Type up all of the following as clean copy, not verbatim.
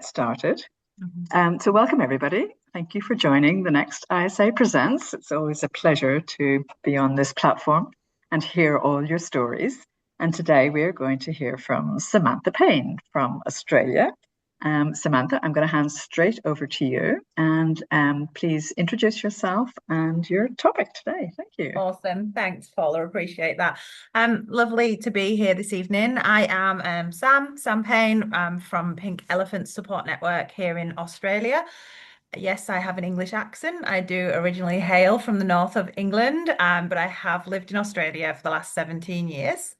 Started. So welcome everybody. Thank you for joining the next ISA Presents. It's always a pleasure to be on this platform and hear all your stories. And today we are going to hear from Samantha Payne from Australia. Samantha, I'm going to hand straight over to you and please introduce yourself and your topic today. Thank you. Awesome. Thanks, Paula. Appreciate that. Lovely to be here this evening. I am Sam Payne from Pink Elephant Support Network here in Australia. Yes, I have an English accent. I do originally hail from the north of England, but I have lived in Australia for the last 17 years.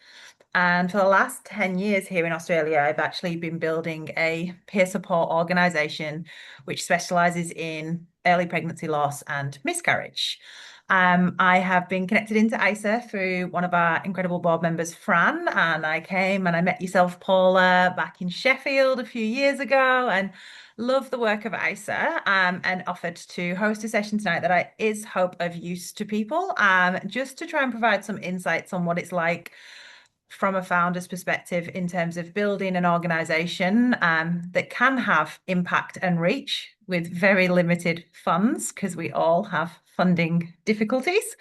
And for the last 10 years here in Australia, I've actually been building a peer support organisation which specialises in early pregnancy loss and miscarriage. I have been connected into ISA through one of our incredible board members, Fran, and I came and I met yourself, Paula, back in Sheffield a few years ago, and love the work of ISA, and offered to host a session tonight that is hope of use to people, just to try and provide some insights on what it's like from a founder's perspective in terms of building an organization that can have impact and reach with very limited funds, because we all have funding difficulties,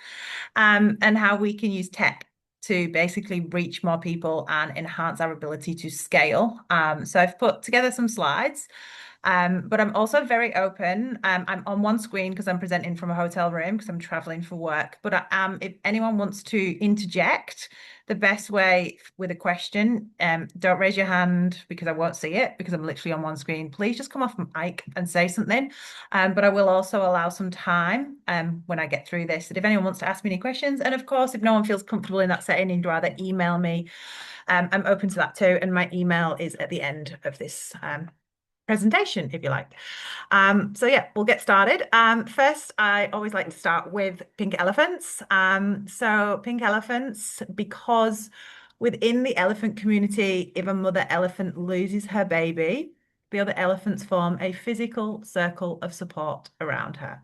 and how we can use tech to basically reach more people and enhance our ability to scale. So I've put together some slides. But I'm also very open. I'm on one screen because I'm presenting from a hotel room because I'm traveling for work. But if anyone wants to interject, the best way with a question, don't raise your hand because I won't see it because I'm literally on one screen. Please just come off mic and say something. But I will also allow some time when I get through this that if anyone wants to ask me any questions, and of course, if no one feels comfortable in that setting and you'd rather email me, I'm open to that too. And my email is at the end of this presentation, if you like. So yeah, we'll get started. First, I always like to start with pink elephants. So pink elephants, because within the elephant community, if a mother elephant loses her baby, the other elephants form a physical circle of support around her.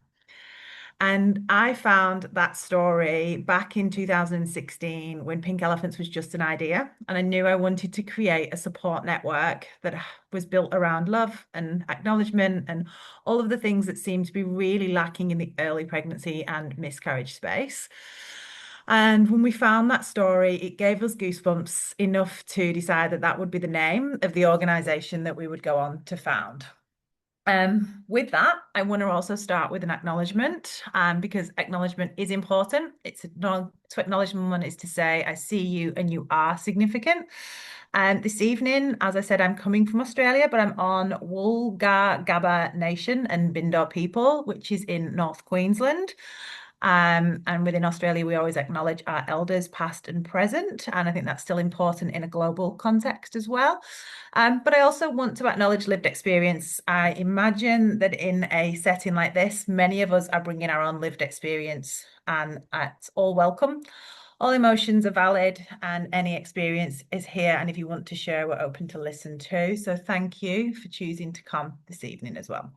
And I found that story back in 2016 when Pink Elephants was just an idea. And I knew I wanted to create a support network that was built around love and acknowledgement and all of the things that seem to be really lacking in the early pregnancy and miscarriage space. And when we found that story, it gave us goosebumps enough to decide that that would be the name of the organization that we would go on to found. With that, I want to also start with an acknowledgement, because acknowledgement is important. It's to acknowledge someone is to say, I see you and you are significant. And this evening, as I said, I'm coming from Australia, but I'm on Woolga Gabba Nation and Bindor people, which is in North Queensland. And within Australia, we always acknowledge our elders, past and present. And I think that's still important in a global context as well. But I also want to acknowledge lived experience. I imagine that in a setting like this, many of us are bringing our own lived experience, and it's all welcome. All emotions are valid, and any experience is here. And if you want to share, we're open to listen too. So thank you for choosing to come this evening as well.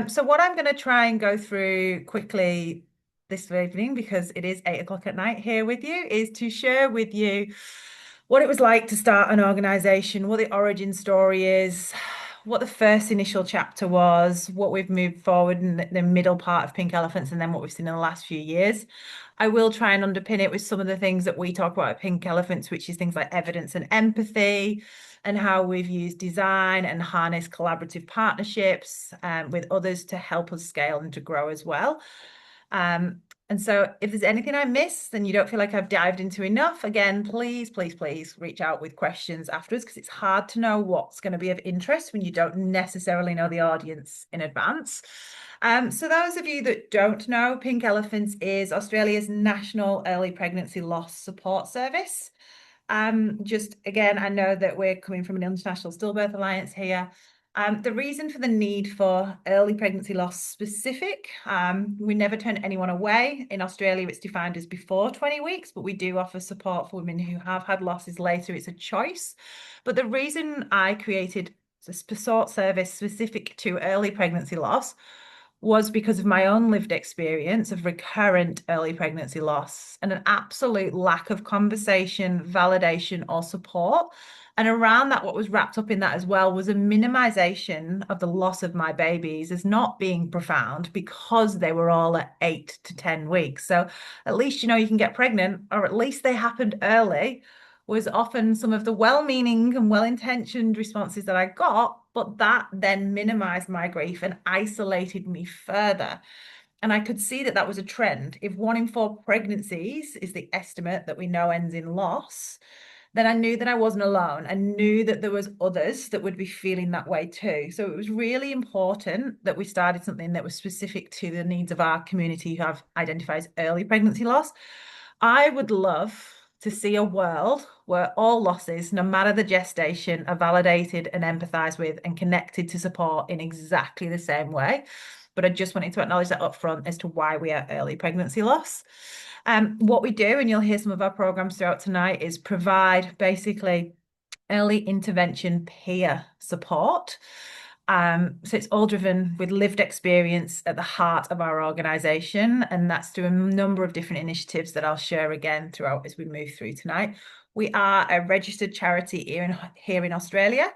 So what I'm going to try and go through quickly this evening, because it is 8 o'clock at night here with you, is to share with you what it was like to start an organization, what the origin story is, what the first initial chapter was, what we've moved forward in the middle part of Pink Elephants, and then what we've seen in the last few years. I will try and underpin it with some of the things that we talk about at Pink Elephants, which is things like evidence and empathy, and how we've used design and harness collaborative partnerships with others to help us scale and to grow as well. And so if there's anything I missed and you don't feel like I've dived into enough, again, please, please, please reach out with questions afterwards, because it's hard to know what's going to be of interest when you don't necessarily know the audience in advance. So those of you that don't know, Pink Elephants is Australia's national early pregnancy loss support service. Just again, I know that we're coming from an International Stillbirth Alliance here. The reason for the need for early pregnancy loss specific, we never turn anyone away. In Australia, it's defined as before 20 weeks, but we do offer support for women who have had losses later. It's a choice. But the reason I created a support service specific to early pregnancy loss was because of my own lived experience of recurrent early pregnancy loss and an absolute lack of conversation, validation, or support And around that, what was wrapped up in that as well was a minimization of the loss of my babies as not being profound because they were all at 8 to 10 weeks. So at least, you can get pregnant, or at least they happened early, was often some of the well-meaning and well-intentioned responses that I got, but that then minimized my grief and isolated me further. And I could see that that was a trend. If 1 in 4 pregnancies is the estimate that we know ends in loss, then I knew that I wasn't alone. I knew that there was others that would be feeling that way too. So it was really important that we started something that was specific to the needs of our community who have identified early pregnancy loss. I would love to see a world where all losses, no matter the gestation, are validated and empathized with and connected to support in exactly the same way. But I just wanted to acknowledge that upfront as to why we are early pregnancy loss. What we do, and you'll hear some of our programs throughout tonight, is provide basically early intervention peer support. So it's all driven with lived experience at the heart of our organisation, and that's through a number of different initiatives that I'll share again throughout as we move through tonight. We are a registered charity here in Australia.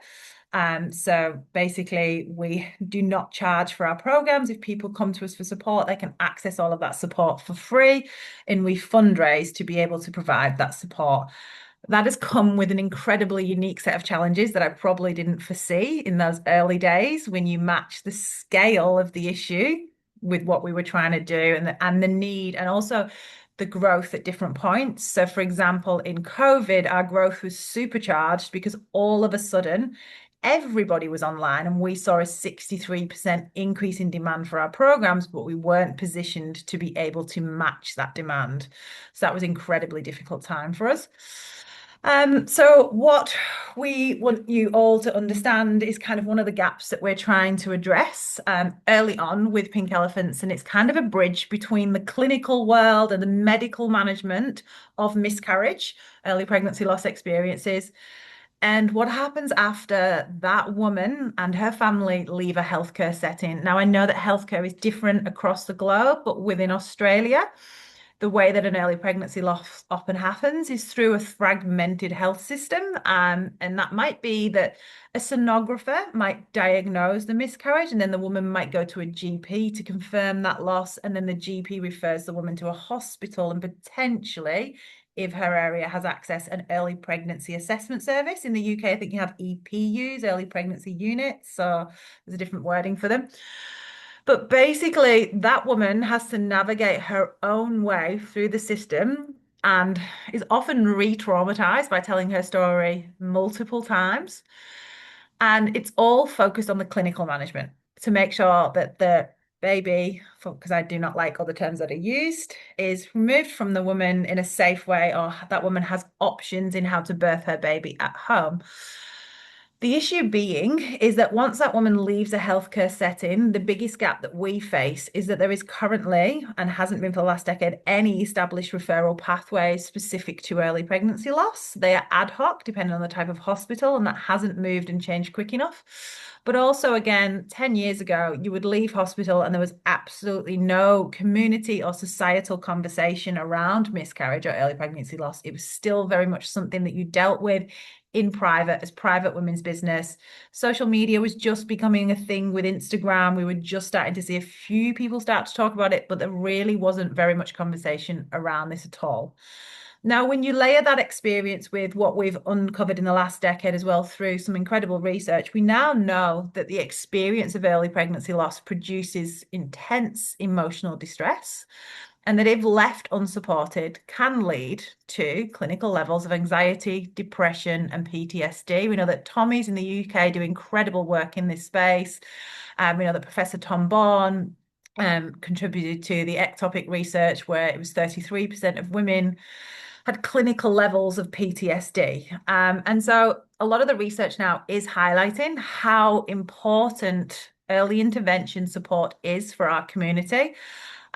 So basically, we do not charge for our programs. If people come to us for support, they can access all of that support for free, and we fundraise to be able to provide that support. That has come with an incredibly unique set of challenges that I probably didn't foresee in those early days when you match the scale of the issue with what we were trying to do and the need, and also the growth at different points. So, for example, in COVID, our growth was supercharged because all of a sudden, everybody was online and we saw a 63% increase in demand for our programs, but we weren't positioned to be able to match that demand. So that was an incredibly difficult time for us. So what we want you all to understand is kind of one of the gaps that we're trying to address early on with Pink Elephants, and it's kind of a bridge between the clinical world and the medical management of miscarriage, early pregnancy loss experiences, and what happens after that woman and her family leave a healthcare setting. Now, I know that healthcare is different across the globe, but within Australia, the way that an early pregnancy loss often happens is through a fragmented health system. And that might be that a sonographer might diagnose the miscarriage, and then the woman might go to a GP to confirm that loss. And then the GP refers the woman to a hospital and potentially, if her area has access, an early pregnancy assessment service. In the UK, I think you have EPUs, early pregnancy units. So there's a different wording for them. But basically, that woman has to navigate her own way through the system and is often re-traumatized by telling her story multiple times. And it's all focused on the clinical management to make sure that the baby, because I do not like all the terms that are used, is removed from the woman in a safe way, or that woman has options in how to birth her baby at home. The issue being is that once that woman leaves a healthcare setting, the biggest gap that we face is that there is currently, and hasn't been for the last decade, any established referral pathways specific to early pregnancy loss. They are ad hoc, depending on the type of hospital, and that hasn't moved and changed quick enough. But also, again, 10 years ago, you would leave hospital and there was absolutely no community or societal conversation around miscarriage or early pregnancy loss. It was still very much something that you dealt with in private as private women's business. Social media was just becoming a thing with Instagram. We were just starting to see a few people start to talk about it, but there really wasn't very much conversation around this at all. Now, when you layer that experience with what we've uncovered in the last decade as well through some incredible research, we now know that the experience of early pregnancy loss produces intense emotional distress, and that if left unsupported can lead to clinical levels of anxiety, depression, and PTSD. We know that Tommy's in the UK do incredible work in this space. We know that Professor Tom Bourne contributed to the ectopic research where it was 33% of women had clinical levels of PTSD. And so a lot of the research now is highlighting how important early intervention support is for our community.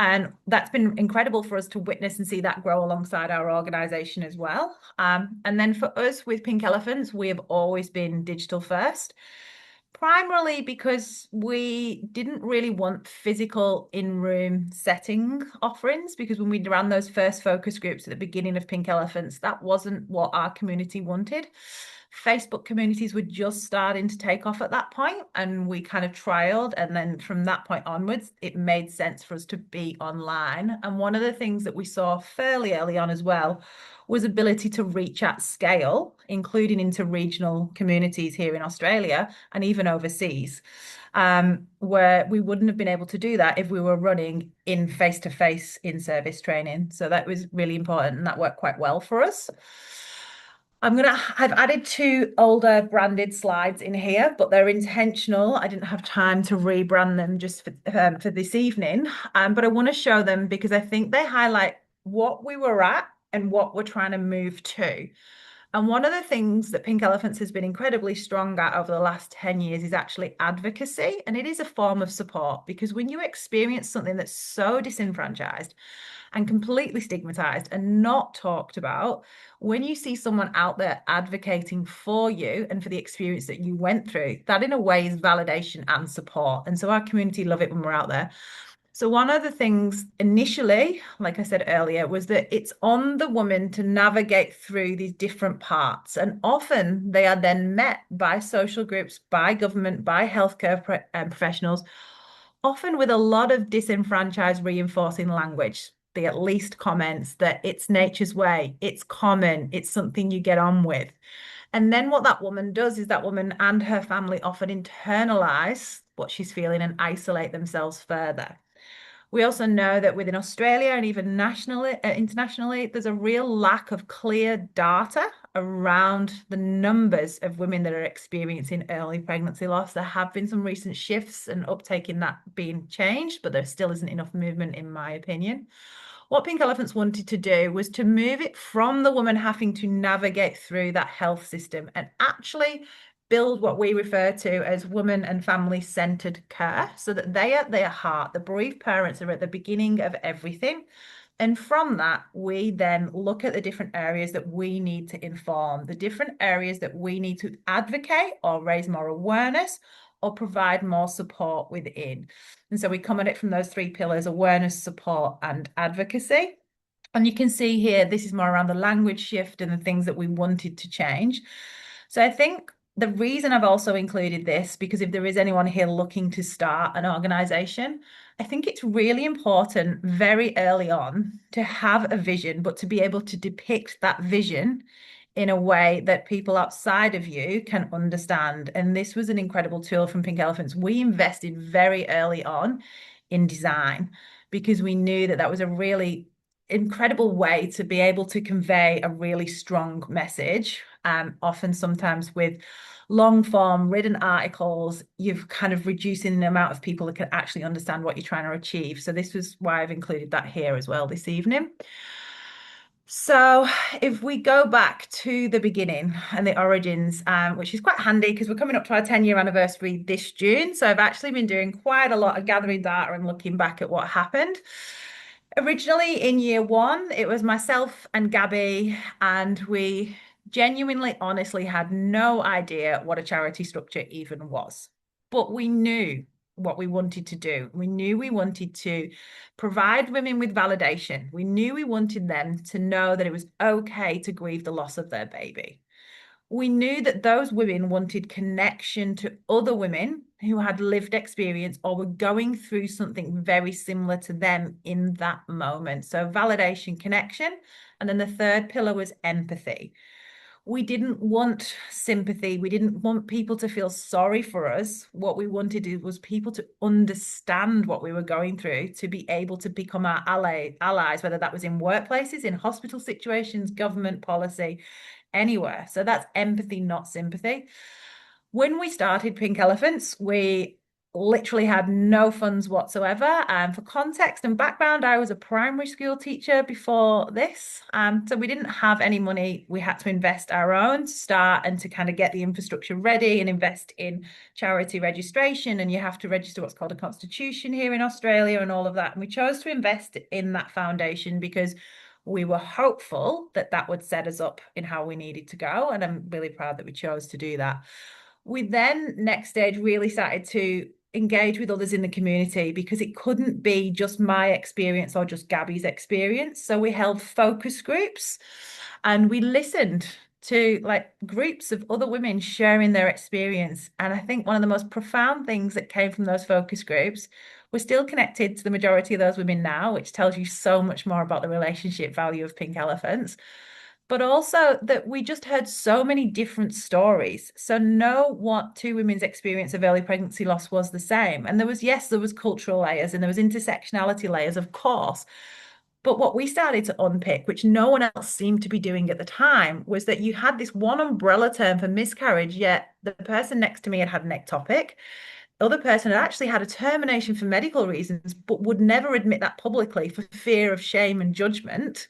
And that's been incredible for us to witness and see that grow alongside our organisation as well. And then for us with Pink Elephants, we have always been digital first, primarily because we didn't really want physical in-room setting offerings, because when we ran those first focus groups at the beginning of Pink Elephants, that wasn't what our community wanted. Facebook communities were just starting to take off at that point, and we kind of trialed, and then from that point onwards it made sense for us to be online. And one of the things that we saw fairly early on as well was ability to reach at scale, including into regional communities here in Australia and even overseas, where we wouldn't have been able to do that if we were running in face-to-face in-service training. So that was really important, and that worked quite well for us. I've added 2 older branded slides in here, but they're intentional. I didn't have time to rebrand them just for this evening, but I want to show them because I think they highlight what we were at and what we're trying to move to. And one of the things that Pink Elephants has been incredibly strong at over the last 10 years is actually advocacy. And it is a form of support, because when you experience something that's so disenfranchised and completely stigmatized and not talked about, when you see someone out there advocating for you and for the experience that you went through, that in a way is validation and support. And so our community love it when we're out there. So one of the things initially, like I said earlier, was that it's on the woman to navigate through these different parts. And often they are then met by social groups, by government, by healthcare professionals, often with a lot of disenfranchised reinforcing language. The at least comments that it's nature's way, it's common, it's something you get on with. And then what that woman does is that woman and her family often internalize what she's feeling and isolate themselves further. We also know that within Australia and even nationally, internationally, there's a real lack of clear data around the numbers of women that are experiencing early pregnancy loss. There have been some recent shifts and uptake in that being changed, but there still isn't enough movement, in my opinion. What Pink Elephants wanted to do was to move it from the woman having to navigate through that health system and actually build what we refer to as woman and family-centered care, so that they are at their heart. The bereaved parents are at the beginning of everything. And from that, we then look at the different areas that we need to inform, the different areas that we need to advocate or raise more awareness or provide more support within. And so we come at it from those 3 pillars: awareness, support, and advocacy. And you can see here, this is more around the language shift and the things that we wanted to change. So I think the reason I've also included this, because if there is anyone here looking to start an organization, I think it's really important very early on to have a vision, but to be able to depict that vision in a way that people outside of you can understand. And this was an incredible tool from Pink Elephants. We invested very early on in design because we knew that that was a really incredible way to be able to convey a really strong message. Often sometimes with long form written articles, you've kind of reducing the amount of people that can actually understand what you're trying to achieve. So this was why I've included that here as well this evening. So if we go back to the beginning and the origins, which is quite handy because we're coming up to our 10-year anniversary this June. So I've actually been doing quite a lot of gathering data and looking back at what happened. Originally in year 1, it was myself and Gabby, and we genuinely, honestly had no idea what a charity structure even was. But we knew what we wanted to do. We knew we wanted to provide women with validation. We knew we wanted them to know that it was okay to grieve the loss of their baby. We knew that those women wanted connection to other women who had lived experience or were going through something very similar to them in that moment. So validation, connection. And then the 3rd pillar was empathy. We didn't want sympathy. We didn't want people to feel sorry for us. What we wanted was people to understand what we were going through, to be able to become our allies, whether that was in workplaces, in hospital situations, government policy, anywhere. So that's empathy, not sympathy. When we started Pink Elephants, we literally had no funds whatsoever. For context and background, I was a primary school teacher before this. So we didn't have any money. We had to invest our own to start and to kind of get the infrastructure ready and invest in charity registration. And you have to register what's called a constitution here in Australia and all of that. And we chose to invest in that foundation because we were hopeful that that would set us up in how we needed to go. And I'm really proud that we chose to do that. We then, next stage, really started to engage with others in the community because it couldn't be just my experience or just Gabby's experience. So we held focus groups and we listened to like groups of other women sharing their experience. And I think one of the most profound things that came from those focus groups, we're still connected to the majority of those women now, which tells you so much more about the relationship value of pink elephants. But also that we just heard so many different stories. So no what two women's experience of early pregnancy loss was the same. And there was, yes, there was cultural layers and there was intersectionality layers, of course. But what we started to unpick, which no one else seemed to be doing at the time, was that you had this one umbrella term for miscarriage, yet the person next to me had had an ectopic. The other person had actually had a termination for medical reasons, but would never admit that publicly for fear of shame and judgment.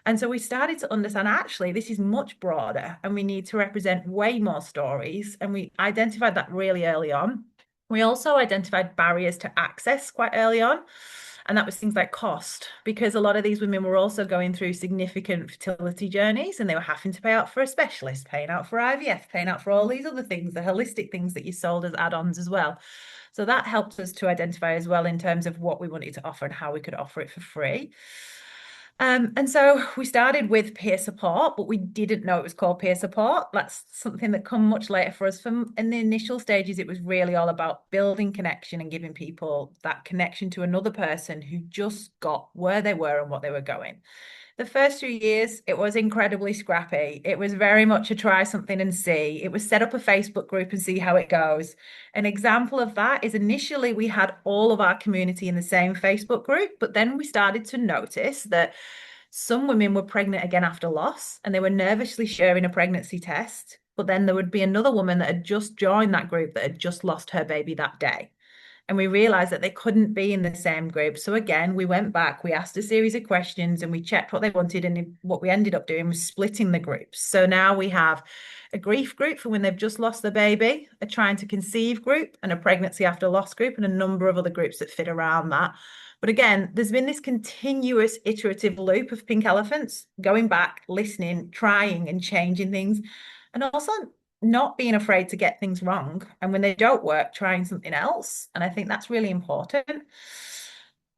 And so we started to understand actually this is much broader and we need to represent way more stories. And we identified that really early on. We also identified barriers to access quite early on. And that was things like cost, because a lot of these women were also going through significant fertility journeys and they were having to pay out for a specialist, paying out for IVF, paying out for all these other things, the holistic things that you sold as add-ons as well. So that helped us to identify as well in terms of what we wanted to offer and how we could offer it for free. And so we started with peer support, but we didn't know it was called peer support. That's something that come much later for us. From in the initial stages, it was really all about building connection and giving people that connection to another person who just got where they were and what they were going. The first 3 years, it was incredibly scrappy. It was very much a try something and see. It was set up a Facebook group and see how it goes. An example of that is initially we had all of our community in the same Facebook group, but then we started to notice that some women were pregnant again after loss and they were nervously sharing a pregnancy test. But then there would be another woman that had just joined that group that had just lost her baby that day. And we realized that they couldn't be in the same group. So again, we went back, we asked a series of questions and we checked what they wanted. And what we ended up doing was splitting the groups. So now we have a grief group for when they've just lost their baby, a trying to conceive group, and a pregnancy after loss group, and a number of other groups that fit around that. But again, there's been this continuous iterative loop of pink elephants going back, listening, trying and changing things. And also not being afraid to get things wrong. And when they don't work, trying something else. And I think that's really important.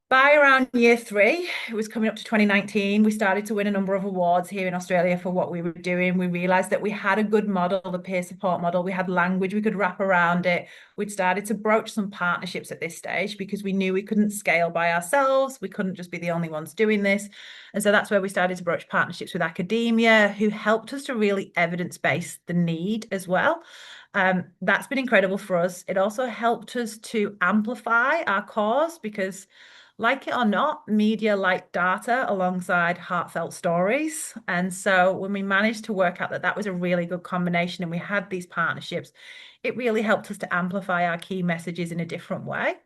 By around year 3, it was coming up to 2019, we started to win a number of awards here in Australia for what we were doing. We realized that we had a good model, the peer support model. We had language we could wrap around it. We'd started to broach some partnerships at this stage because we knew we couldn't scale by ourselves. We couldn't just be the only ones doing this. And so that's where we started to broach partnerships with academia, who helped us to really evidence-base the need as well. That's been incredible for us. It also helped us to amplify our cause because, like it or not, media like data alongside heartfelt stories. And so when we managed to work out that that was a really good combination and we had these partnerships, it really helped us to amplify our key messages in a different way.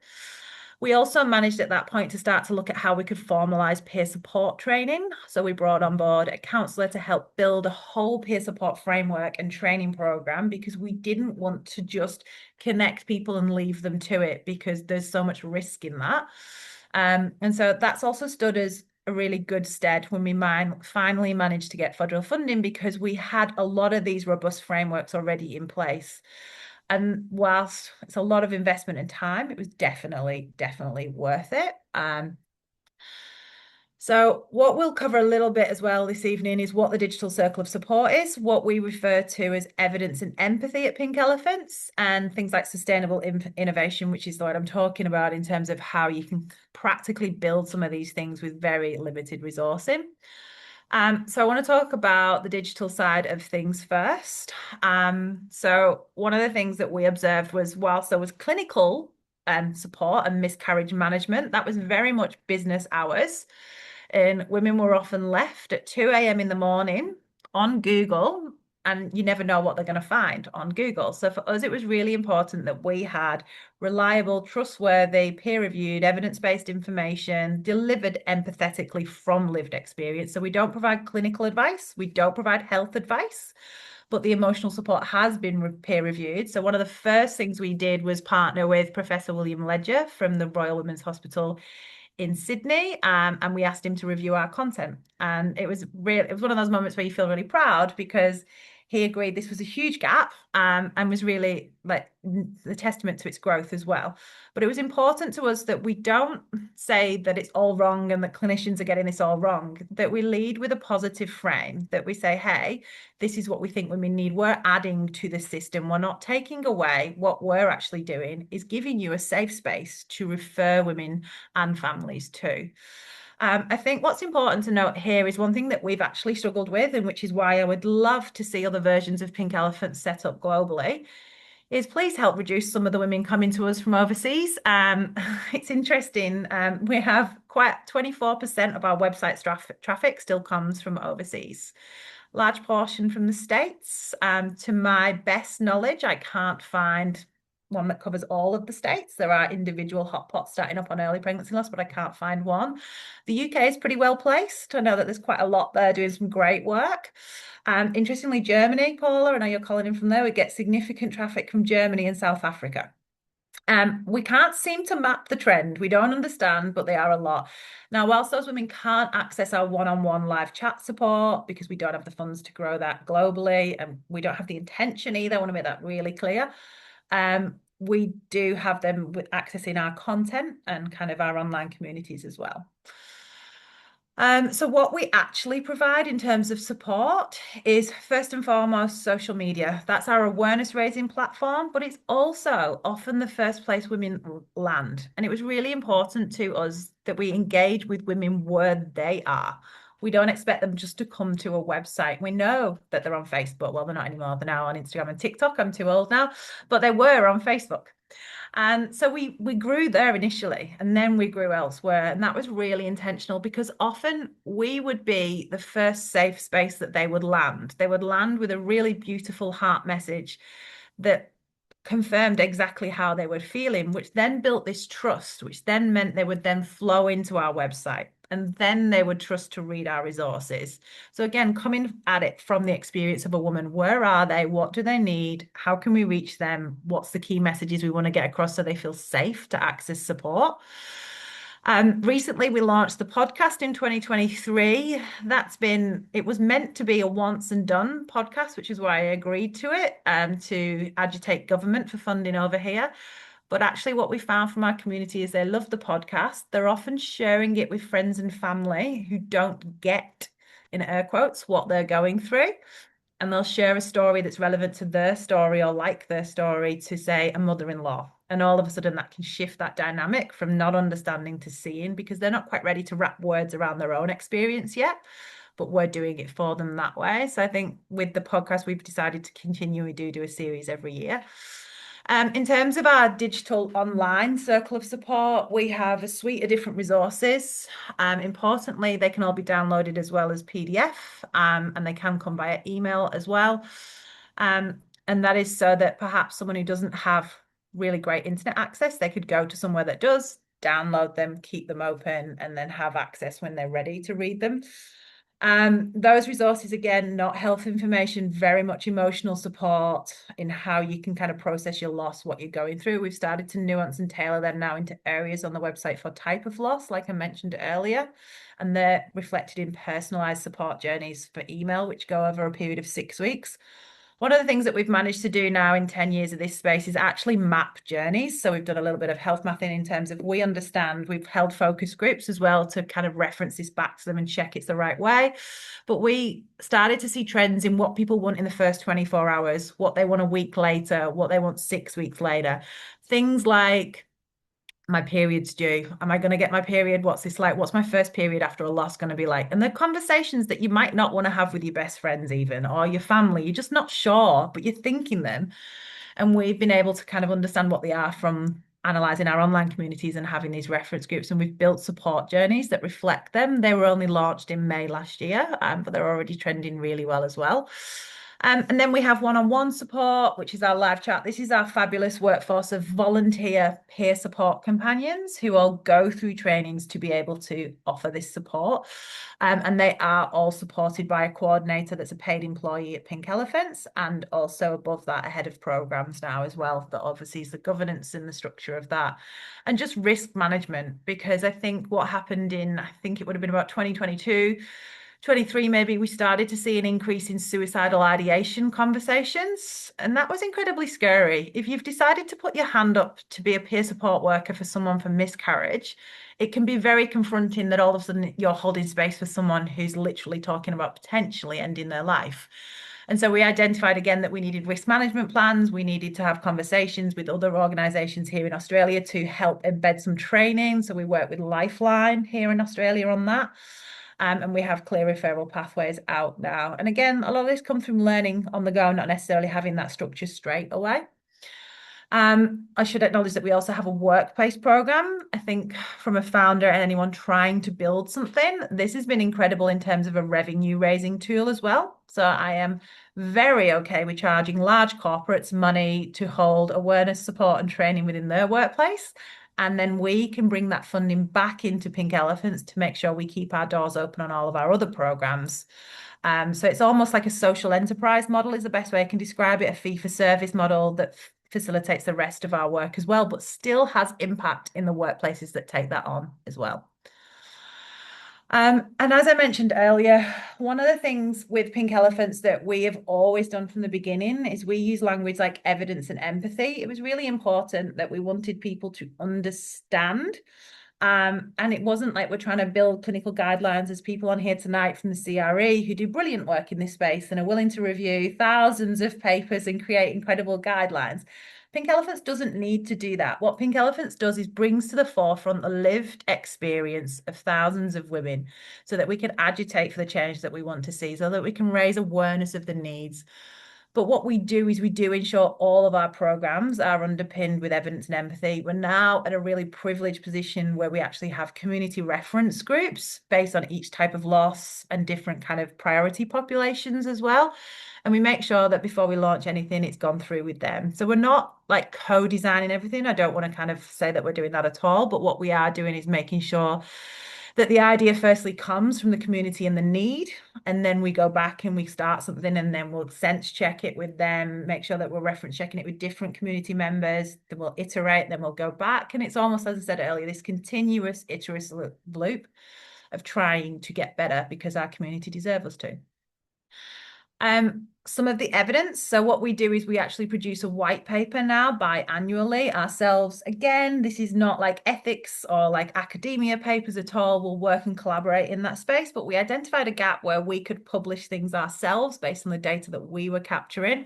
We also managed at that point to start to look at how we could formalize peer support training. So we brought on board a counselor to help build a whole peer support framework and training program because we didn't want to just connect people and leave them to it because there's so much risk in that. And so that's also stood as a really good stead when we finally managed to get federal funding because we had a lot of these robust frameworks already in place. And whilst it's a lot of investment and time, it was definitely worth it. So what we'll cover a little bit as well this evening is what the digital circle of support is, what we refer to as evidence and empathy at Pink Elephants, and things like sustainable innovation, which is what I'm talking about in terms of how you can practically build some of these things with very limited resourcing. So I want to talk about the digital side of things first. So one of the things that we observed was whilst there was clinical support and miscarriage management, that was very much business hours. And women were often left at 2 a.m. in the morning on Google, and you never know what they're going to find on Google. So for us, it was really important that we had reliable, trustworthy, peer-reviewed, evidence-based information delivered empathetically from lived experience. So we don't provide clinical advice, we don't provide health advice, but the emotional support has been peer-reviewed. So one of the first things we did was partner with Professor William Ledger from the Royal Women's Hospital in Sydney, and we asked him to review our content. And it was one of those moments where you feel really proud because he agreed this was a huge gap, and was really like the testament to its growth as well. But it was important to us that we don't say that it's all wrong and that clinicians are getting this all wrong, that we lead with a positive frame, that we say, hey, this is what we think women need. We're adding to the system. We're not taking away. What we're actually doing is giving you a safe space to refer women and families to. I think what's important to note here is one thing that we've actually struggled with, and which is why I would love to see other versions of Pink Elephant set up globally, is please help reduce some of the women coming to us from overseas. It's interesting. We have quite 24% of our website's traffic still comes from overseas. Large portion from the States. To my best knowledge, I can't find one that covers all of the states. There are individual hotspots starting up on early pregnancy loss, but I can't find one. The UK is pretty well placed. I know that there's quite a lot there doing some great work. Interestingly, Germany, Paula, I know you're calling in from there, we get significant traffic from Germany and South Africa. We can't seem to map the trend. We don't understand, but they are a lot. Now, whilst those women can't access our one-on-one live chat support because we don't have the funds to grow that globally, and we don't have the intention either, I want to make that really clear. We do have them with accessing our content and kind of our online communities as well. So what we actually provide in terms of support is first and foremost social media. That's our awareness raising platform, but it's also often the first place women land. And it was really important to us that we engage with women where they are. We don't expect them just to come to a website. We know that they're on Facebook. Well, they're not anymore. They're now on Instagram and TikTok. I'm too old now, but they were on Facebook. And so we grew there initially, and then we grew elsewhere. And that was really intentional because often we would be the first safe space that they would land. They would land with a really beautiful heart message that confirmed exactly how they were feeling, which then built this trust, which then meant they would then flow into our website. And then they would trust to read our resources. So again, coming at it from the experience of a woman, where are they? What do they need? How can we reach them? What's the key messages we want to get across so they feel safe to access support? Recently, we launched the podcast in 2023. It was meant to be a once and done podcast, which is why I agreed to it, to agitate government for funding over here. But actually, what we found from our community is they love the podcast. They're often sharing it with friends and family who don't get, in air quotes, what they're going through. And they'll share a story that's relevant to their story or like their story to, say, a mother-in-law. And all of a sudden that can shift that dynamic from not understanding to seeing, because they're not quite ready to wrap words around their own experience yet, but we're doing it for them that way. So I think with the podcast, we've decided to continue. We do a series every year. In terms of our digital online circle of support, we have a suite of different resources. Importantly, they can all be downloaded as well as PDF, and they can come via email as well. And that is so that perhaps someone who doesn't have really great internet access, they could go to somewhere that does, download them, keep them open, and then have access when they're ready to read them. Those resources, again, not health information, very much emotional support in how you can kind of process your loss, what you're going through. We've started to nuance and tailor them now into areas on the website for type of loss, like I mentioned earlier, and they're reflected in personalized support journeys for email, which go over a period of 6 weeks. One of the things that we've managed to do now in 10 years of this space is actually map journeys. So we've done a little bit of health mapping in terms of we understand, we've held focus groups as well to kind of reference this back to them and check it's the right way. But we started to see trends in what people want in the first 24 hours, what they want a week later, what they want 6 weeks later. Things like, my period's due. Am I going to get my period? What's this like? What's my first period after a loss going to be like? And the conversations that you might not want to have with your best friends even, or your family, you're just not sure, but you're thinking them. And we've been able to kind of understand what they are from analysing our online communities and having these reference groups. And we've built support journeys that reflect them. They were only launched in May last year, but they're already trending really well as well. And then we have one-on-one support, which is our live chat. This is our fabulous workforce of volunteer peer support companions who all go through trainings to be able to offer this support. And they are all supported by a coordinator that's a paid employee at Pink Elephants, and also above that, a head of programs now as well that oversees the governance and the structure of that. And just risk management, because I think what happened I think it would have been about 2022, 23 maybe, we started to see an increase in suicidal ideation conversations, and that was incredibly scary. If you've decided to put your hand up to be a peer support worker for someone for miscarriage, it can be very confronting that all of a sudden you're holding space for someone who's literally talking about potentially ending their life. And so we identified again that we needed risk management plans. We needed to have conversations with other organisations here in Australia to help embed some training. So we work with Lifeline here in Australia on that. And we have clear referral pathways out now. And again, a lot of this comes from learning on the go, not necessarily having that structure straight away. I should acknowledge that we also have a workplace program. I think from a founder and anyone trying to build something, this has been incredible in terms of a revenue raising tool as well. So I am very okay with charging large corporates money to hold awareness, support, and training within their workplace. And then we can bring that funding back into Pink Elephants to make sure we keep our doors open on all of our other programs. So it's almost like a social enterprise model is the best way I can describe it, a fee for service model that facilitates the rest of our work as well, but still has impact in the workplaces that take that on as well. And as I mentioned earlier, one of the things with Pink Elephants that we have always done from the beginning is we use language like evidence and empathy. It was really important that we wanted people to understand. And it wasn't like we're trying to build clinical guidelines. As people on here tonight from the CRE who do brilliant work in this space and are willing to review thousands of papers and create incredible guidelines. Pink Elephants doesn't need to do that. What Pink Elephants does is brings to the forefront the lived experience of thousands of women so that we can agitate for the change that we want to see, so that we can raise awareness of the needs. But what we do is we do ensure all of our programs are underpinned with evidence and empathy. We're now at a really privileged position where we actually have community reference groups based on each type of loss and different kind of priority populations as well. And we make sure that before we launch anything, it's gone through with them. So we're not like co-designing everything. I don't want to kind of say that we're doing that at all, but what we are doing is making sure that the idea firstly comes from the community and the need, and then we go back and we start something, and then we'll sense check it with them, make sure that we're reference checking it with different community members, then we'll iterate, then we'll go back. And it's almost, as I said earlier, this continuous iterative loop of trying to get better because our community deserve us to. Some of the evidence. So what we do is we actually produce a white paper now biannually ourselves. Again, this is not like ethics or like academia papers at all. We'll work and collaborate in that space, but we identified a gap where we could publish things ourselves based on the data that we were capturing.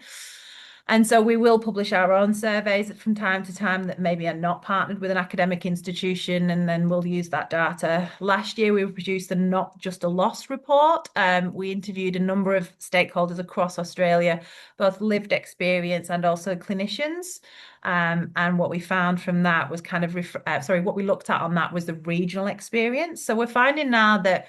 And so we will publish our own surveys from time to time that maybe are not partnered with an academic institution, and then we'll use that data. Last year, we produced a Not Just a Loss report. We interviewed a number of stakeholders across Australia, both lived experience and also clinicians. And what we found from that was kind of, what we looked at on that was the regional experience. So we're finding now that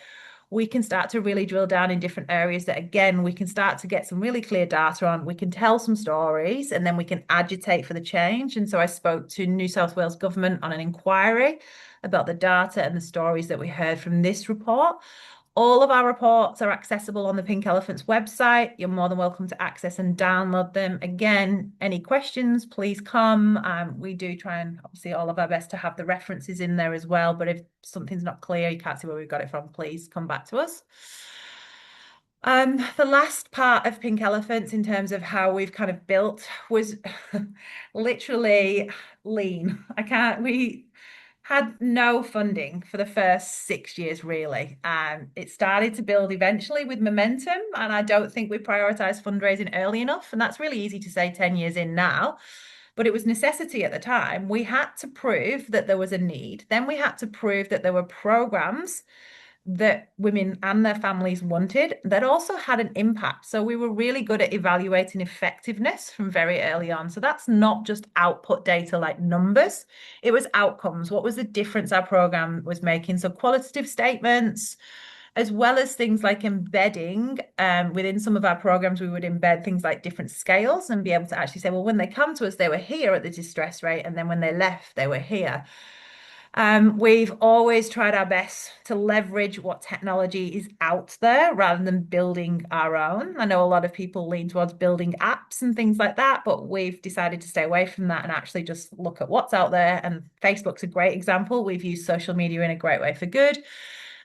we can start to really drill down in different areas that, again, we can start to get some really clear data on. We can tell some stories and then we can agitate for the change. And so I spoke to New South Wales government on an inquiry about the data and the stories that we heard from this report. All of our reports are accessible on the Pink Elephants website. You're more than welcome to access and download them. Again, any questions, please come. We do try and obviously all of our best to have the references in there as well. But if something's not clear, you can't see where we've got it from, please come back to us. The last part of Pink Elephants in terms of how we've kind of built was literally lean. We had no funding for the first 6 years, really. It started to build eventually with momentum, and I don't think we prioritized fundraising early enough. And that's really easy to say 10 years in now, but it was necessity at the time. We had to prove that there was a need. Then we had to prove that there were programs that women and their families wanted that also had an impact. So we were really good at evaluating effectiveness from very early on. So that's not just output data like numbers, it was outcomes. What was the difference our program was making? So qualitative statements, as well as things like embedding within some of our programs, we would embed things like different scales and be able to actually say, well, when they come to us, they were here at the distress rate, and then when they left, they were here. We've always tried our best to leverage what technology is out there rather than building our own. I know a lot of people lean towards building apps and things like that, but we've decided to stay away from that and actually just look at what's out there. And Facebook's a great example. We've used social media in a great way for good.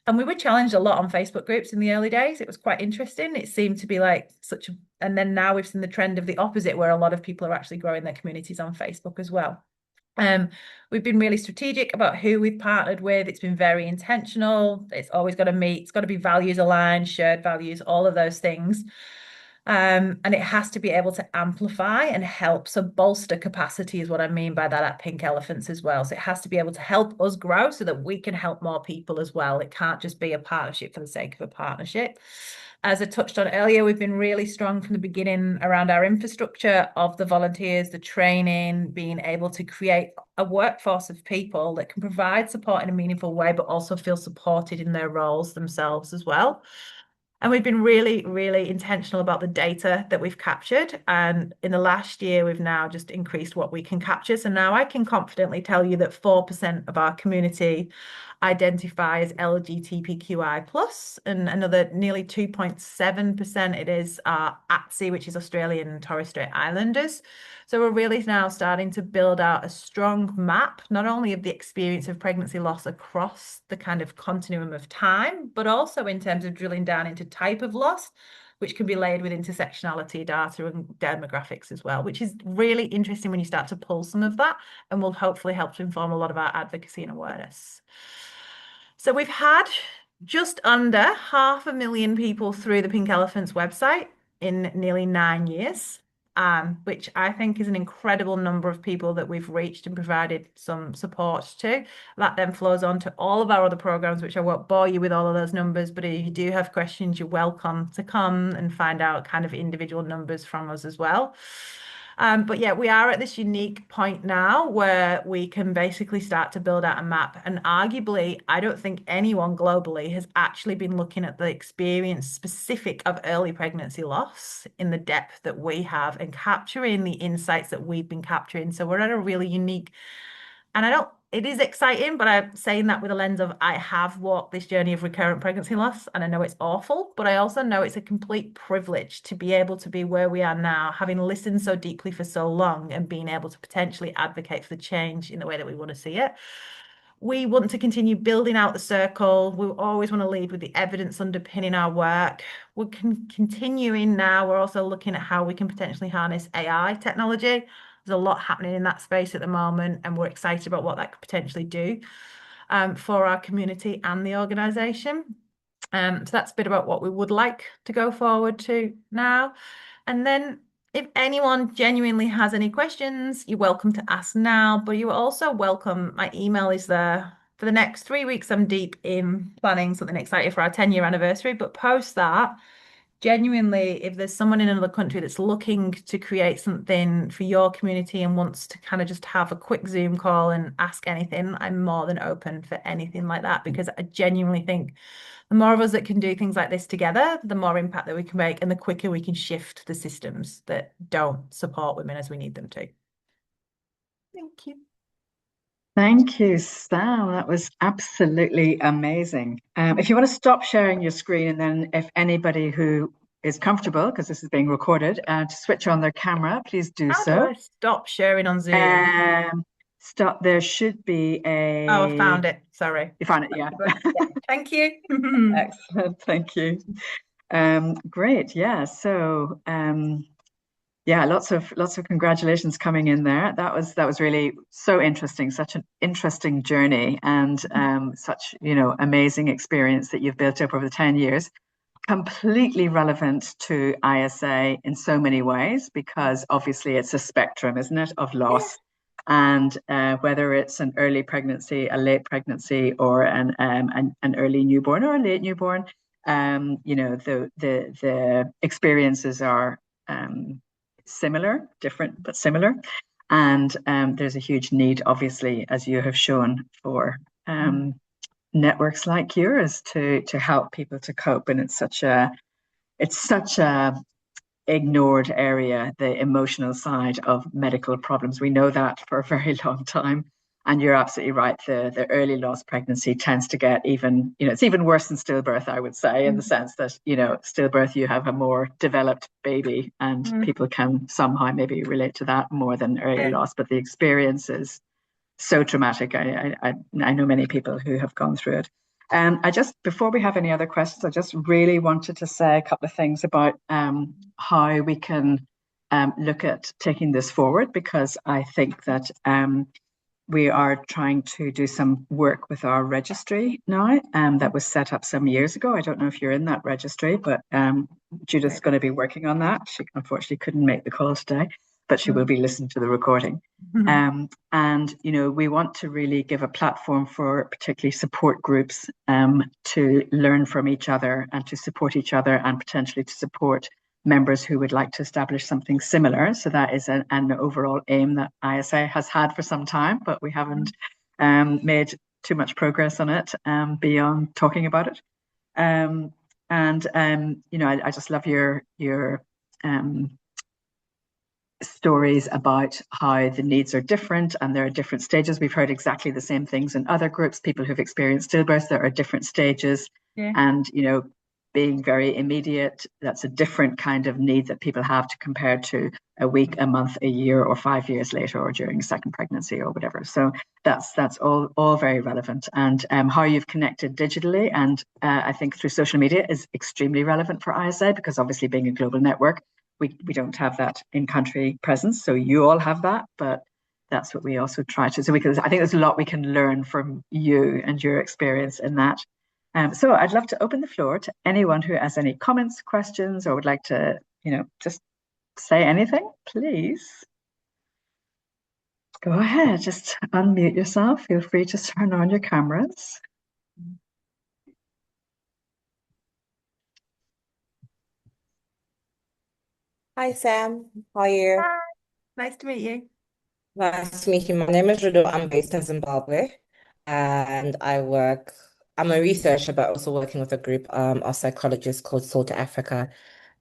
And we were challenged a lot on Facebook groups in the early days. It was quite interesting. It seemed to be like such a, and then now we've seen the trend of the opposite, where a lot of people are actually growing their communities on Facebook as well. We've been really strategic about who we've partnered with. It's been very intentional. It's always got to meet, it's got to be values aligned, shared values, all of those things. And it has to be able to amplify and help. So bolster capacity is what I mean by that at Pink Elephants as well. So it has to be able to help us grow so that we can help more people as well. It can't just be a partnership for the sake of a partnership. As I touched on earlier, we've been really strong from the beginning around our infrastructure of the volunteers, the training, being able to create a workforce of people that can provide support in a meaningful way, but also feel supported in their roles themselves as well. And we've been really, really intentional about the data that we've captured. And in the last year, we've now just increased what we can capture. So now I can confidently tell you that 4% of our community identify as LGBTQI plus, and another nearly 2.7% it is ATSI, which is Australian and Torres Strait Islanders. So we're really now starting to build out a strong map, not only of the experience of pregnancy loss across the kind of continuum of time, but also in terms of drilling down into type of loss, which can be laid with intersectionality data and demographics as well, which is really interesting when you start to pull some of that, and will hopefully help to inform a lot of our advocacy and awareness. So we've had just under 500,000 people through the Pink Elephants website in nearly 9 years, which I think is an incredible number of people that we've reached and provided some support to. That then flows on to all of our other programs, which I won't bore you with all of those numbers, but if you do have questions, you're welcome to come and find out kind of individual numbers from us as well. But yeah, we are at this unique point now where we can basically start to build out a map. And arguably, I don't think anyone globally has actually been looking at the experience specific of early pregnancy loss in the depth that we have and capturing the insights that we've been capturing. So we're at a really unique, and it is exciting, but I'm saying that with a lens of I have walked this journey of recurrent pregnancy loss, and I know it's awful, but I also know it's a complete privilege to be able to be where we are now, having listened so deeply for so long and being able to potentially advocate for the change in the way that we want to see it. We want to continue building out the circle. We always want to lead with the evidence underpinning our work. We're continuing now. We're also looking at how we can potentially harness AI technology. There's a lot happening in that space at the moment, and we're excited about what that could potentially do for our community and the organisation. So that's a bit about what we would like to go forward to now. And then if anyone genuinely has any questions, you're welcome to ask now, but you're also welcome. My email is there. For the next 3 weeks, I'm deep in planning something exciting for our 10-year anniversary, but post that, genuinely, if there's someone in another country that's looking to create something for your community and wants to kind of just have a quick Zoom call and ask anything, I'm more than open for anything like that, because I genuinely think the more of us that can do things like this together, the more impact that we can make and the quicker we can shift the systems that don't support women as we need them to. Thank you. Thank you, Sam. That was absolutely amazing. If you want to stop sharing your screen, and then if anybody who is comfortable, because this is being recorded, to switch on their camera, please do How so. do I stop sharing on Zoom? Stop. There should be a. Oh, I found it. Sorry. You found it, yeah. Thank you. Excellent. Thank you. Great. Yeah. So, yeah, lots of congratulations coming in there. That was really so interesting, such an interesting journey, and such, amazing experience that you've built up over the 10 years. Completely relevant to ISA in so many ways, because obviously it's a spectrum, isn't it, of loss. And whether it's an early pregnancy, a late pregnancy, or an early newborn or a late newborn, the experiences are similar, different but similar, and there's a huge need, obviously, as you have shown, for networks like yours to help people to cope. And it's such a ignored area, the emotional side of medical problems. We know that for a very long time. And you're absolutely right. The early loss pregnancy tends to get even, it's even worse than stillbirth, I would say, in the sense that, stillbirth, you have a more developed baby, and people can somehow maybe relate to that more than early loss. But the experience is so traumatic. I know many people who have gone through it. I just, before we have any other questions, I just really wanted to say a couple of things about how we can look at taking this forward, because I think that we are trying to do some work with our registry now that was set up some years ago. I don't know if you're in that registry, but Judith's going to be working on that. She unfortunately couldn't make the call today, but she will be listening to the recording. And, you know, we want to really give a platform for particularly support groups to learn from each other and to support each other, and potentially to support members who would like to establish something similar. So that is an overall aim that ISA has had for some time, but we haven't made too much progress on it beyond talking about it. You know, I just love your stories about how the needs are different and there are different stages. We've heard exactly the same things in other groups, people who've experienced stillbirth. There are different stages, and, you know, being very immediate, that's a different kind of need that people have to compare to a week, a month, a year, or 5 years later, or during a second pregnancy or whatever. So that's all very relevant. And how you've connected digitally, and I think through social media, is extremely relevant for ISA, because obviously being a global network, we don't have that in-country presence. So you all have that, but that's what we also try to. So because I think there's a lot we can learn from you and your experience in that. So I'd love to open the floor to anyone who has any comments, questions, or would like to, you know, just say anything, please. Go ahead, just unmute yourself. Feel free to turn on your cameras. Hi, Sam. How are you? Hi, nice to meet you. Nice to meet you. My name is Rudo. I'm based in Zimbabwe, and I'm a researcher, but also working with a group of psychologists called Soul to Africa.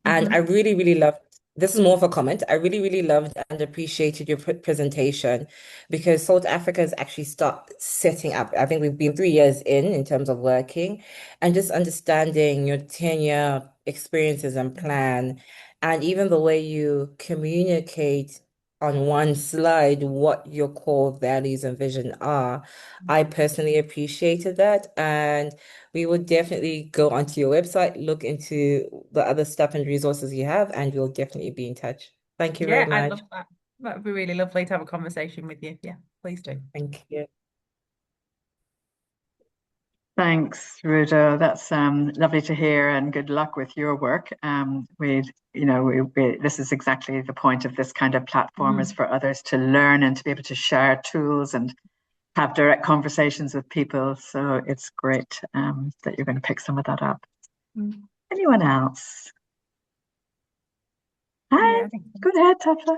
And I really, really loved, this is more of a comment. I really, really loved and appreciated your presentation, because South Africa has actually start setting up. I think we've been 3 years in terms of working, and just understanding your tenure, experiences, and plan, and even the way you communicate on one slide what your core values and vision are. I personally appreciated that, and we will definitely go onto your website, look into the other stuff and resources you have, and we'll definitely be in touch. Thank you very Yeah, I'd much. love that. That would be really lovely to have a conversation with you. Yeah, please do. Thank you. Thanks, Rudo. That's lovely to hear, and good luck with your work. This is exactly the point of this kind of platform, is for others to learn and to be able to share tools and have direct conversations with people. So it's great that you're going to pick some of that up. Anyone else? Hi, Yeah, go ahead, Tafla.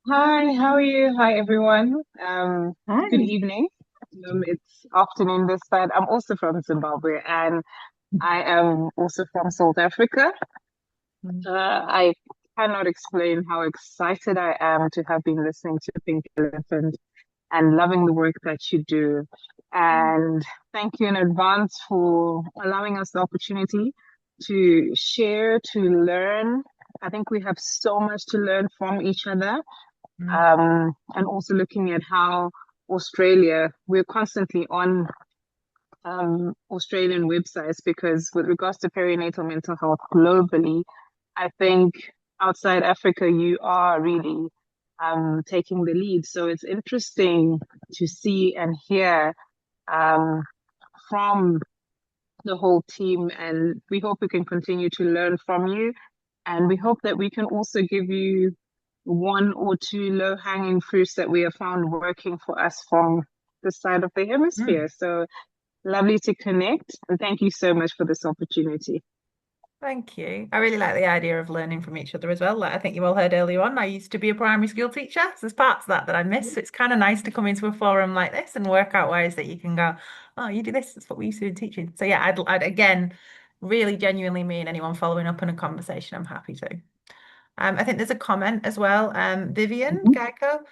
Hi, how are you? Hi, everyone. Hi. Good evening. It's afternoon this side. I'm also from Zimbabwe, and I am also from South Africa. I cannot explain how excited I am to have been listening to Pink Elephant and loving the work that you do. And thank you in advance for allowing us the opportunity to share, to learn. I think we have so much to learn from each other. And also looking at how we're constantly on Australian websites, because with regards to perinatal mental health globally, I think outside Africa, you are really taking the lead. So it's interesting to see and hear from the whole team, and we hope we can continue to learn from you. And we hope that we can also give you one or two low-hanging fruits that we have found working for us from this side of the hemisphere. So lovely to connect, and thank you so much for this opportunity. Thank you. I really like the idea of learning from each other as well. Like I think you all heard earlier on, I used to be a primary school teacher. So there's parts of that I miss. So it's kind of nice to come into a forum like this and work out ways that you can go, oh, you do this. That's what we used to do in teaching. So yeah, I'd again really genuinely mean anyone following up in a conversation, I'm happy to. I think there's a comment as well. Vivian Geico.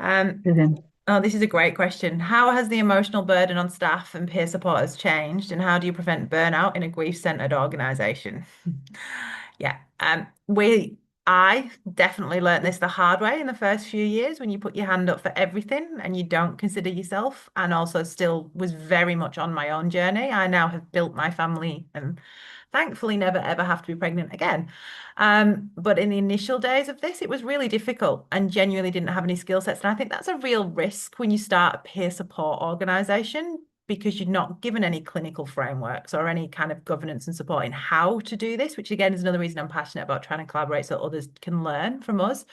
Vivian. Oh, this is a great question. How has the emotional burden on staff and peer supporters changed, and how do you prevent burnout in a grief-centered organization? Yeah, I definitely learned this the hard way in the first few years when you put your hand up for everything and you don't consider yourself, and also still was very much on my own journey. I now have built my family and thankfully never ever have to be pregnant again. But in the initial days of this, it was really difficult and genuinely didn't have any skill sets. And I think that's a real risk when you start a peer support organization, because you're not given any clinical frameworks or any kind of governance and support in how to do this, which again is another reason I'm passionate about trying to collaborate so others can learn from us.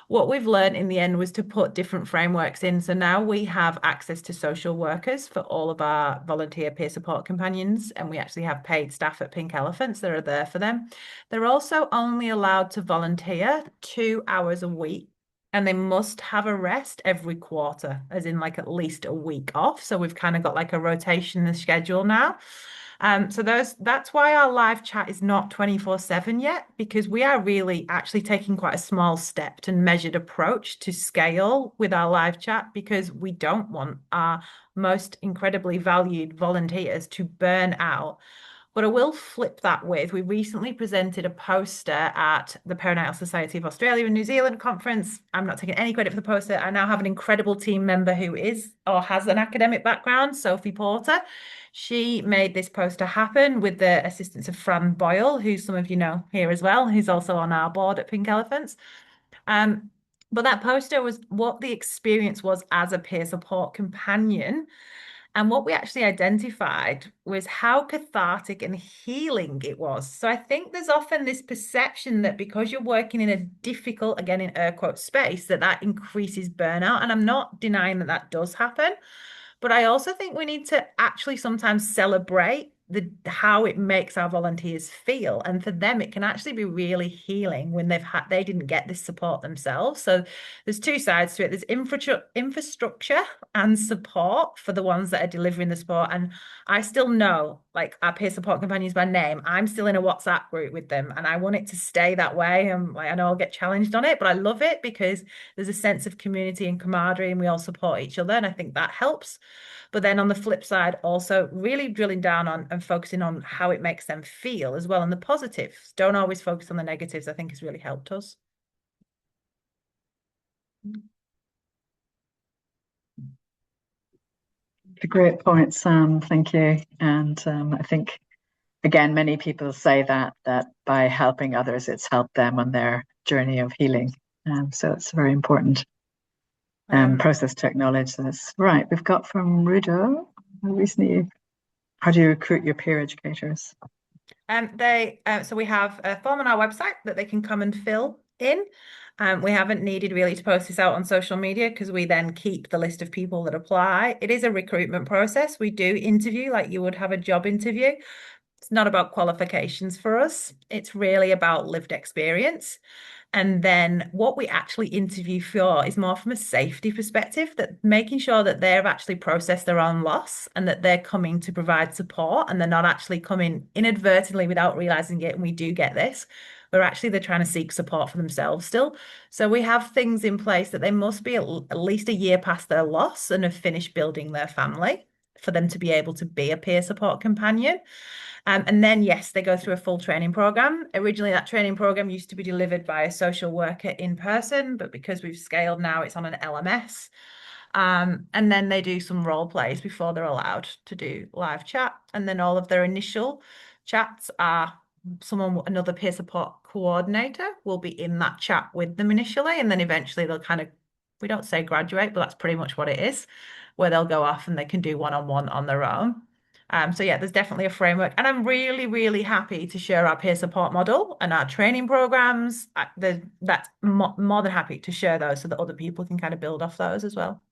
What we've learned in the end was to put different frameworks in. So now we have access to social workers for all of our volunteer peer support companions, and we actually have paid staff at Pink Elephants that are there for them. They're also only allowed to volunteer 2 hours a week, and they must have a rest every quarter, as in like at least a week off. So we've kind of got like a rotation in the schedule now. So that's why our live chat is not 24/7 yet, because we are really actually taking quite a small stepped and measured approach to scale with our live chat, because we don't want our most incredibly valued volunteers to burn out. But I will flip that with, we recently presented a poster at the Perinatal Society of Australia and New Zealand conference. I'm not taking any credit for the poster. I now have an incredible team member who is or has an academic background, Sophie Porter. She made this poster happen with the assistance of Fran Boyle, who some of you know here as well, who's also on our board at Pink Elephants. But that poster was what the experience was as a peer support companion. And what we actually identified was how cathartic and healing it was. So I think there's often this perception that because you're working in a difficult, again, in air quote space, that increases burnout. And I'm not denying that that does happen. But I also think we need to actually sometimes celebrate how it makes our volunteers feel. And for them, it can actually be really healing when they didn't get this support themselves. So there's two sides to it. There's infrastructure and support for the ones that are delivering the support. And I still know, like, our peer support companions by name. I'm still in a WhatsApp group with them, and I want it to stay that way. And I know I'll get challenged on it, but I love it because there's a sense of community and camaraderie, and we all support each other. And I think that helps. But then on the flip side, also really drilling down on and focusing on how it makes them feel as well. And the positives, don't always focus on the negatives, I think has really helped us. A great point, Sam. Thank you. And I think, again, many people say that by helping others, it's helped them on their journey of healing. So it's very important. Process to acknowledge this. Right, we've got from Rudo recently, how do you recruit your peer educators? So we have a form on our website that they can come and fill in. We haven't needed really to post this out on social media because we then keep the list of people that apply. It is a recruitment process. We do interview like you would have a job interview. It's not about qualifications for us. It's really about lived experience. And then what we actually interview for is more from a safety perspective, that making sure that they've actually processed their own loss and that they're coming to provide support and they're not actually coming inadvertently without realizing it. And we do get this. They're trying to seek support for themselves still. So we have things in place that they must be at least a year past their loss and have finished building their family for them to be able to be a peer support companion. And then, yes, they go through a full training program. Originally, that training program used to be delivered by a social worker in person, but because we've scaled now, it's on an LMS. And then they do some role plays before they're allowed to do live chat. And then all of their initial chats are another peer support coordinator will be in that chat with them initially. And then eventually they'll we don't say graduate, but that's pretty much what it is, where they'll go off and they can do one-on-one on their own. So yeah, there's definitely a framework, and I'm really, really happy to share our peer support model and our training programs. That's more than happy to share those so that other people can kind of build off those as well.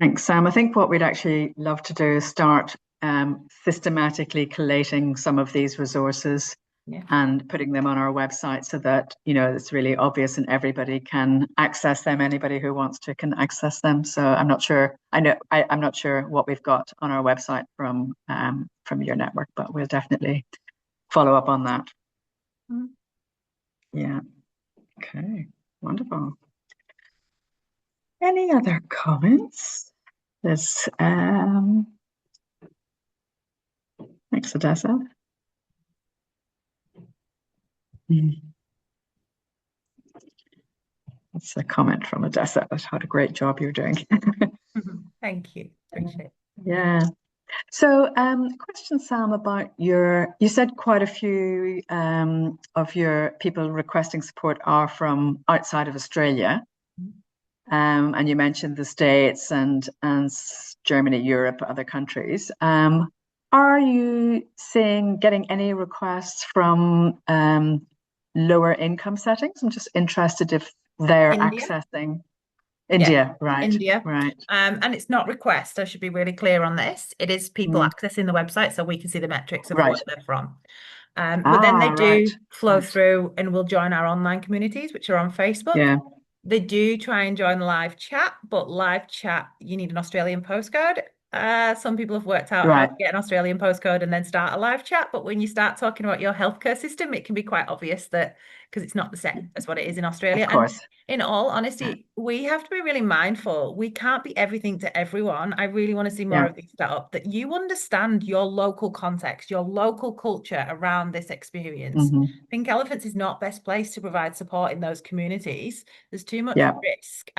Thanks, Sam. I think what we'd actually love to do is start systematically collating some of these resources and putting them on our website so that, it's really obvious and everybody can access them. Anybody who wants to can access them. So I'm not sure. I'm not sure what we've got on our website from your network, but we'll definitely follow up on that. Yeah. Okay. Wonderful. Any other comments? Thanks, Odessa. Mm. That's a comment from Odessa. What a great job you're doing. Thank you. Appreciate it. Yeah. So, question, Sam, about you said quite a few of your people requesting support are from outside of Australia. And you mentioned the States and Germany, Europe, other countries. Are you getting any requests from lower income settings? I'm just interested if they're India? accessing India, right? India. Right. And it's not request. I should be really clear on this. It is people accessing the website so we can see the metrics of where they're from. But then they do flow through and will join our online communities, which are on Facebook. Yeah. They do try and join live chat, but live chat, you need an Australian postcode. Some people have worked out how to get an Australian postcode and then start a live chat. But when you start talking about your healthcare system, it can be quite obvious that because it's not the same as what it is in Australia. Of course. And in all honesty, we have to be really mindful. We can't be everything to everyone. I really want to see more of these set up that you understand your local context, your local culture around this experience. Pink Elephants is not best place to provide support in those communities. There's too much risk.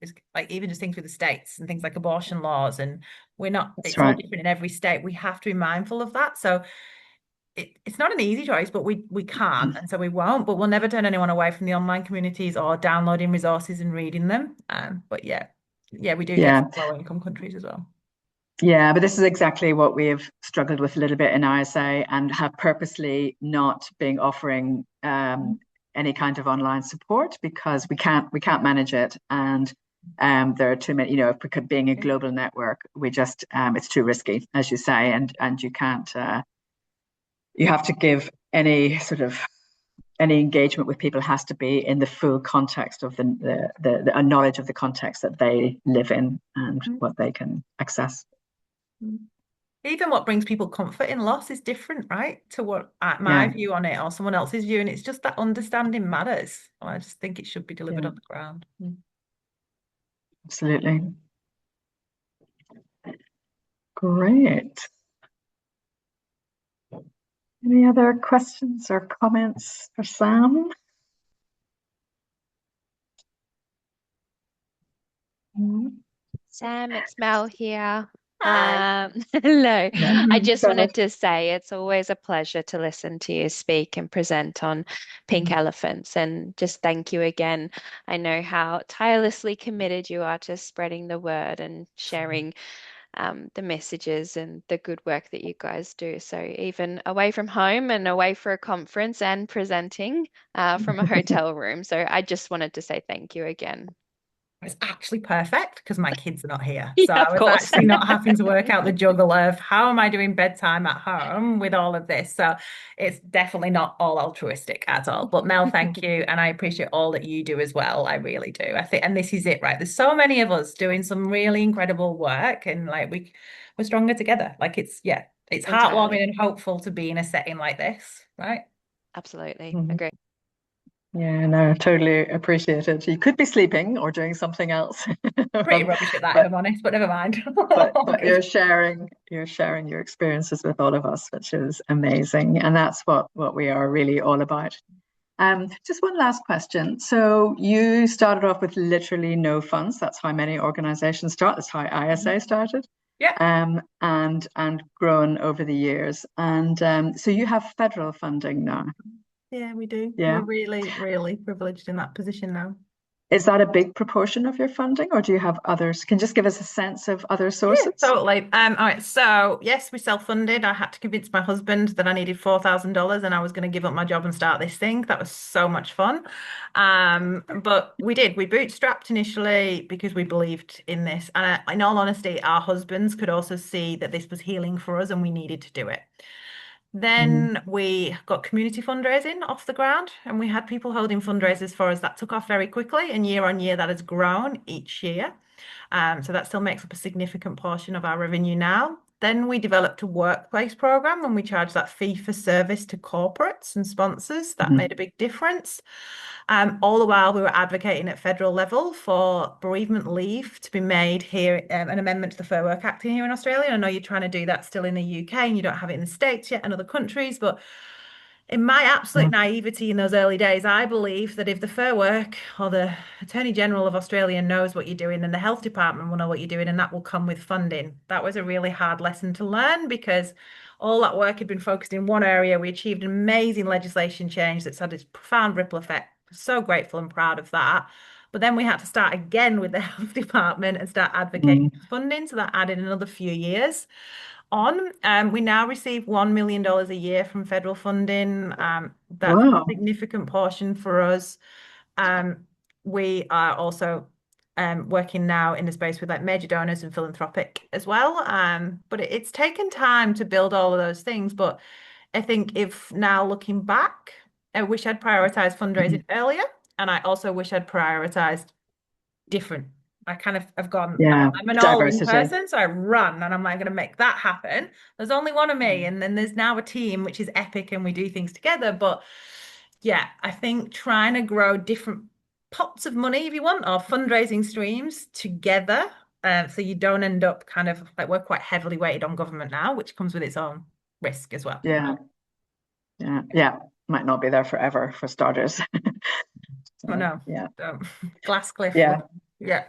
It's like even just things with the states and things like abortion laws, and it's all different in every state. We have to be mindful of that. So it's not an easy choice, but we can't, and so we won't. But we'll never turn anyone away from the online communities or downloading resources and reading them. But we do get low income countries as well. Yeah, but this is exactly what we have struggled with a little bit in ISA and have purposely not been offering any kind of online support because we can't manage it, and there are too many. Being a global network, we just it's too risky, as you say, and you can't. You have to give any engagement with people has to be in the full context of the knowledge of the context that they live in and what they can access. Even what brings people comfort in loss is different, right? To what my view on it or someone else's view. And it's just that understanding matters. I just think it should be delivered on the ground. Absolutely. Great. Any other questions or comments for Sam? Sam, it's Mel here. Hello. I just wanted to say it's always a pleasure to listen to you speak and present on Pink Elephants, and just thank you again. I know how tirelessly committed you are to spreading the word and sharing the messages and the good work that you guys do. So even away from home and away for a conference and presenting from a hotel room. So I just wanted to say thank you again. It's actually perfect because my kids are not here. Yeah, so I was actually not having to work out the juggle of how am I doing bedtime at home with all of this. So it's definitely not all altruistic at all. But Mel, thank you. And I appreciate all that you do as well. I really do. I think, and this is it, right? There's so many of us doing some really incredible work, and like we're stronger together. Like it's heartwarming and hopeful to be in a setting like this, right? Absolutely. Agree. Yeah, no, totally appreciate it. You could be sleeping or doing something else. Pretty rubbish at that, if I'm honest, but never mind. but you're sharing your experiences with all of us, which is amazing. And that's what we are really all about. Just one last question. So you started off with literally no funds. That's how many organizations start. That's how ISA started. Yeah. And grown over the years. And so you have federal funding now. Yeah, we do. Yeah. We're really, really privileged in that position now. Is that a big proportion of your funding, or do you have others? Can you just give us a sense of other sources? Yeah, totally. All right. So yes, we self-funded. I had to convince my husband that I needed $4,000 and I was going to give up my job and start this thing. That was so much fun. But we did. We bootstrapped initially because we believed in this. And in all honesty, our husbands could also see that this was healing for us and we needed to do it. Then we got community fundraising off the ground, and we had people holding fundraisers for us. That took off very quickly, and year on year that has grown each year. So that still makes up a significant portion of our revenue now. Then we developed a workplace program, and we charged that fee for service to corporates and sponsors. That made a big difference. All the while we were advocating at federal level for bereavement leave to be made here, an amendment to the Fair Work Act here in Australia. I know you're trying to do that still in the UK and you don't have it in the States yet and other countries, but in my absolute naivety in those early days, I believe that if the Fair Work or the Attorney General of Australia knows what you're doing, then the health department will know what you're doing, and that will come with funding. That was a really hard lesson to learn because all that work had been focused in one area. We achieved an amazing legislation change that's had its profound ripple effect. So grateful and proud of that. But then we had to start again with the health department and start advocating for funding. So that added another few years on. We now receive $1 million a year from federal funding. That's a significant portion for us. We are also working now in the space with like major donors and philanthropic as well. But it's taken time to build all of those things. But I think if now looking back, I wish I'd prioritized fundraising earlier. And I also wish I'd prioritized different. I kind of have gone, I'm an all-in person, so I run and I'm like, going to make that happen. There's only one of me, and then there's now a team, which is epic, and we do things together. But yeah, I think trying to grow different pots of money, if you want, or fundraising streams together, so you don't end up kind of like, we're quite heavily weighted on government now, which comes with its own risk as well. Yeah. Might not be there forever for starters. Oh no. Yeah. Glass cliff. Yeah. Yeah.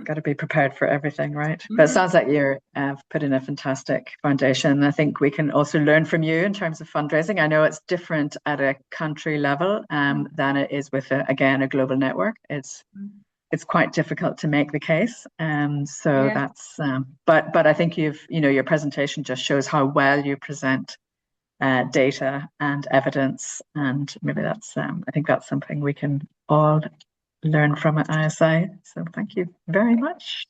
Got to be prepared for everything, right? But it sounds like you're put in a fantastic foundation. I think we can also learn from you in terms of fundraising. I know it's different at a country level than it is with a global network. It's quite difficult to make the case. That's but I think your presentation just shows how well you present data and evidence, and maybe that's I think that's something we can all learn from at ISI. So thank you very much.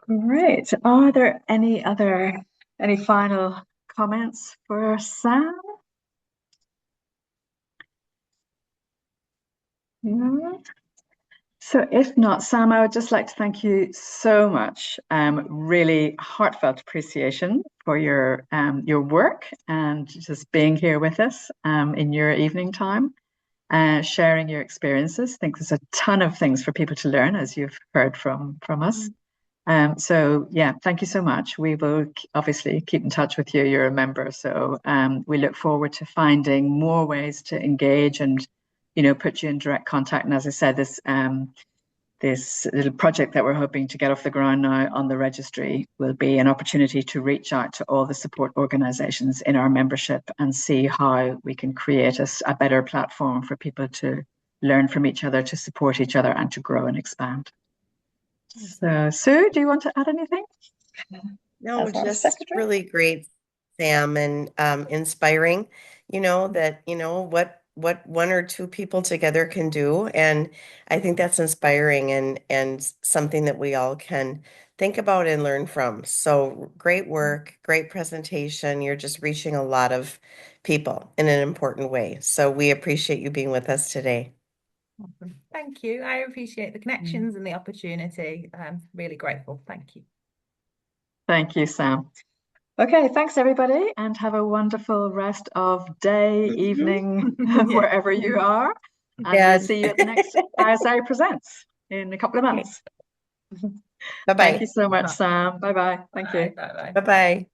Great. Are there any final comments for Sam? No? So if not, Sam, I would just like to thank you so much. Really heartfelt appreciation for your work and just being here with us in your evening time, sharing your experiences. I think there's a ton of things for people to learn, as you've heard from us. So yeah, thank you so much. We will obviously keep in touch with you. You're a member, so we look forward to finding more ways to engage and put you in direct contact. And as I said, this little project that we're hoping to get off the ground now on the registry will be an opportunity to reach out to all the support organizations in our membership and see how we can create a better platform for people to learn from each other, to support each other, and to grow and expand. So, Sue, do you want to add anything? No, just really great, Sam, and inspiring, what one or two people together can do. And I think that's inspiring and something that we all can think about and learn from. So great work, great presentation. You're just reaching a lot of people in an important way. So we appreciate you being with us today. Awesome. Thank you. I appreciate the connections and the opportunity. I'm really grateful. Thank you. Thank you, Sam. Okay, thanks everybody, and have a wonderful rest of day, evening, wherever you are. And we'll see you at the next ISI Presents in a couple of months. Bye-bye. Thank you so much, Sam. Bye-bye. Thank you. Bye-bye. Bye-bye.